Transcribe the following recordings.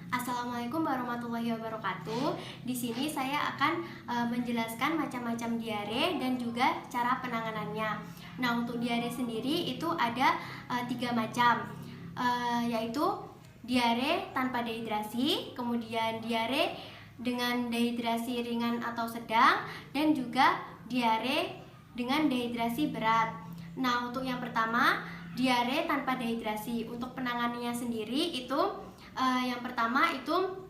Assalamualaikum warahmatullahi wabarakatuh. Di sini saya akan menjelaskan macam-macam diare dan juga cara penanganannya. Nah, untuk diare sendiri itu ada 3 macam, yaitu diare tanpa dehidrasi, kemudian diare dengan dehidrasi ringan atau sedang, dan juga diare dengan dehidrasi berat. Nah, untuk yang pertama, diare tanpa dehidrasi. Untuk penanganannya sendiri itu yang pertama itu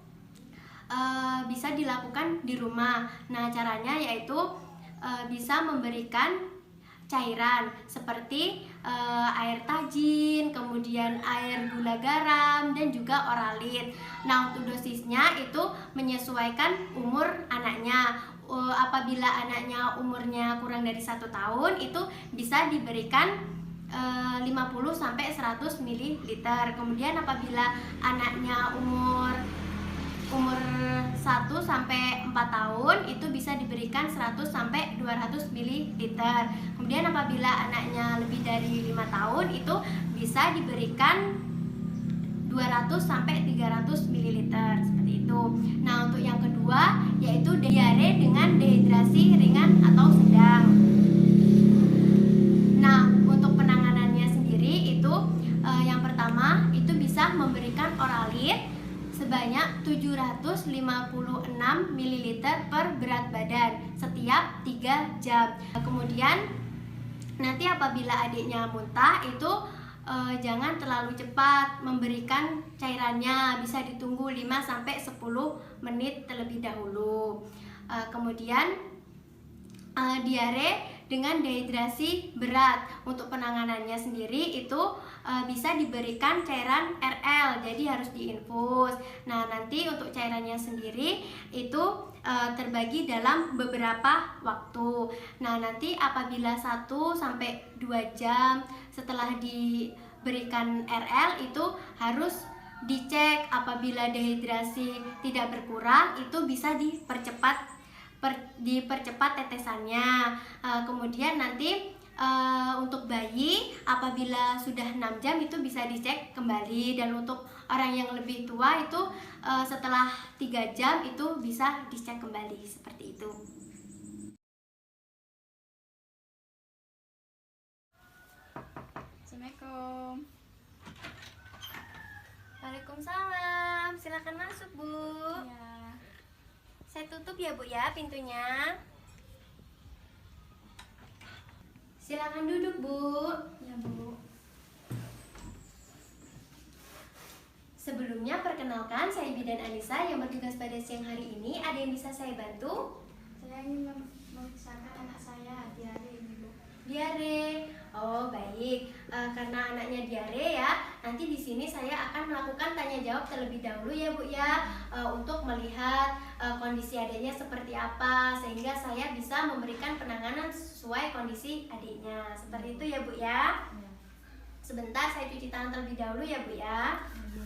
bisa dilakukan di rumah. Nah, caranya yaitu bisa memberikan cairan seperti air tajin, kemudian air gula garam, dan juga oralit. Nah, untuk dosisnya itu menyesuaikan umur anaknya. Apabila anaknya umurnya kurang dari 1 tahun, itu bisa diberikan 50-100 ml. Kemudian apabila anaknya umur 1-4 tahun itu bisa diberikan 100-200 ml. Kemudian apabila anaknya lebih dari 5 tahun itu bisa diberikan 200-300 ml, seperti itu. Nah, untuk yang kedua yaitu diare dengan dehidrasi ringan atau sedang. Nah, untuk penanganannya sendiri itu yang pertama itu bisa memberikan oralit sebanyak 756 ml per berat badan setiap 3 jam. Kemudian nanti apabila adiknya muntah itu jangan terlalu cepat memberikan cairannya, bisa ditunggu 5-10 menit terlebih dahulu. Kemudian diare dengan dehidrasi berat, untuk penanganannya sendiri itu bisa diberikan cairan RL, jadi harus diinfus. Nah, nanti untuk cairannya sendiri itu terbagi dalam beberapa waktu. Nah, nanti apabila 1-2 jam setelah diberikan RL itu harus dicek. Apabila dehidrasi tidak berkurang itu bisa dipercepat tetesannya. Kemudian nanti untuk bayi apabila sudah 6 jam itu bisa dicek kembali, dan untuk orang yang lebih tua itu setelah 3 jam itu bisa dicek kembali, seperti itu. Assalamualaikum. Waalaikumsalam, silakan masuk, Bu. Ya. Saya tutup ya, Bu ya, pintunya. Silakan duduk, Bu. Ya, Bu. Sebelumnya perkenalkan, saya Bidan Anissa yang bertugas pada siang hari ini. Ada yang bisa saya bantu? Saya ingin memeriksakan anak saya diare ini, Bu. Diare. Oh, baik. Karena anaknya diare ya, nanti di sini saya akan melakukan tanya jawab terlebih dahulu ya, Bu ya, untuk melihat kondisi adiknya seperti apa, sehingga saya bisa memberikan penanganan sesuai kondisi adiknya. Seperti itu ya, Bu ya. Ya. Sebentar, saya cuci tangan terlebih dahulu ya, Bu ya. Ya.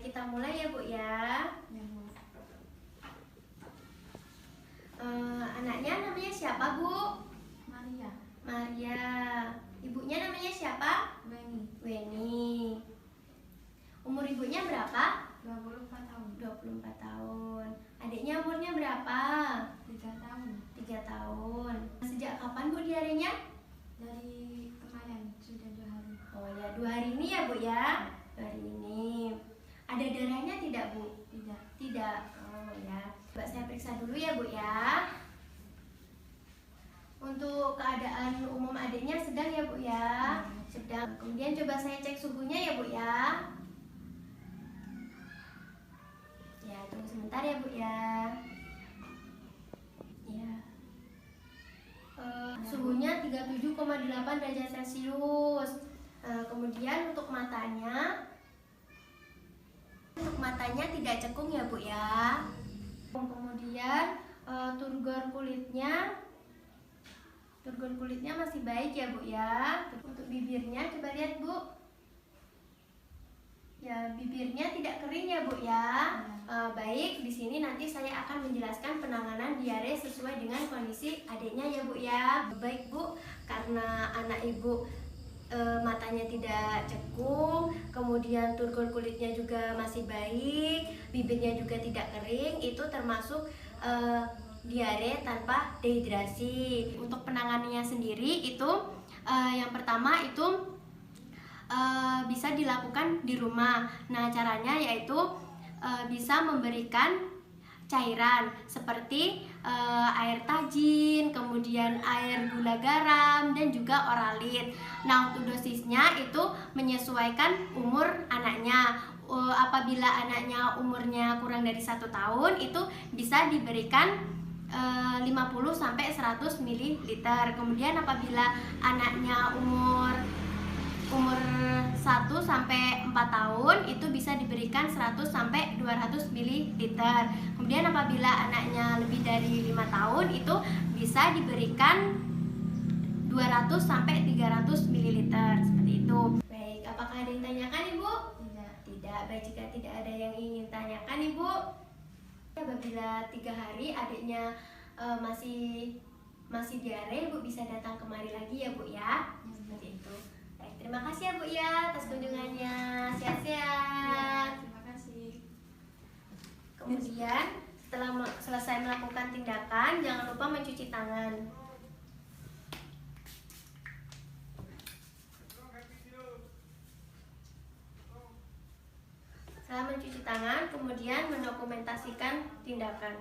Kita mulai ya, Bu ya. Ya, Bu. Anaknya namanya siapa, Bu? Maria. Maria. Ibunya namanya siapa? Weni. Weni. Umur ibunya berapa? 24 tahun. 24 tahun. Adiknya umurnya berapa? 3 tahun. 3 tahun. Sejak kapan, Bu, diarenya? Dari kemarin sudah 2 hari. Oh ya, 2 hari ini ya, Bu ya. 2 hari ini. Ada darahnya tidak, Bu? Tidak. Tidak. Oh ya. Coba saya periksa dulu ya, Bu ya. Untuk keadaan umum adiknya sedang ya, Bu ya. Sedang. Kemudian coba saya cek suhunya ya, Bu ya. Ya, tunggu sebentar ya, Bu ya. Ya. Suhunya 37,8 derajat Celcius. Kemudian untuk matanya tidak cekung ya, Bu ya. Kemudian turgor kulitnya masih baik ya, Bu ya. Untuk bibirnya coba lihat, Bu. Ya, bibirnya tidak kering ya, Bu ya. Baik, di sini nanti saya akan menjelaskan penanganan diare sesuai dengan kondisi adiknya ya, Bu ya. Baik, Bu, karena anak Ibu matanya tidak cekung, kemudian turgor kulitnya juga masih baik, bibirnya juga tidak kering, itu termasuk diare tanpa dehidrasi. Untuk penanganannya sendiri itu yang pertama itu bisa dilakukan di rumah. Nah, caranya yaitu bisa memberikan cairan seperti air tajin, kemudian air gula garam, dan juga oralit. Nah, untuk dosisnya itu menyesuaikan umur anaknya. Apabila anaknya umurnya kurang dari 1 tahun, itu bisa diberikan 50-100 ml. Kemudian apabila anaknya umur 1-4 tahun itu bisa diberikan 100-200 ml. Kemudian apabila anaknya lebih dari 5 tahun itu bisa diberikan 200-300 ml seperti itu. Baik, apakah ada yang ditanyakan, Ibu? Tidak. Baik, jika tidak ada yang ingin tanyakan, Ibu, apabila 3 hari adiknya masih diare, Ibu bisa datang kemari lagi ya, Bu ya. Seperti itu. Baik, terima kasih ya, Bu ya, atas kunjungannya. Sehat-sehat. Terima kasih. Kemudian setelah selesai melakukan tindakan, jangan lupa mencuci tangan. Setelah mencuci tangan, kemudian mendokumentasikan tindakan.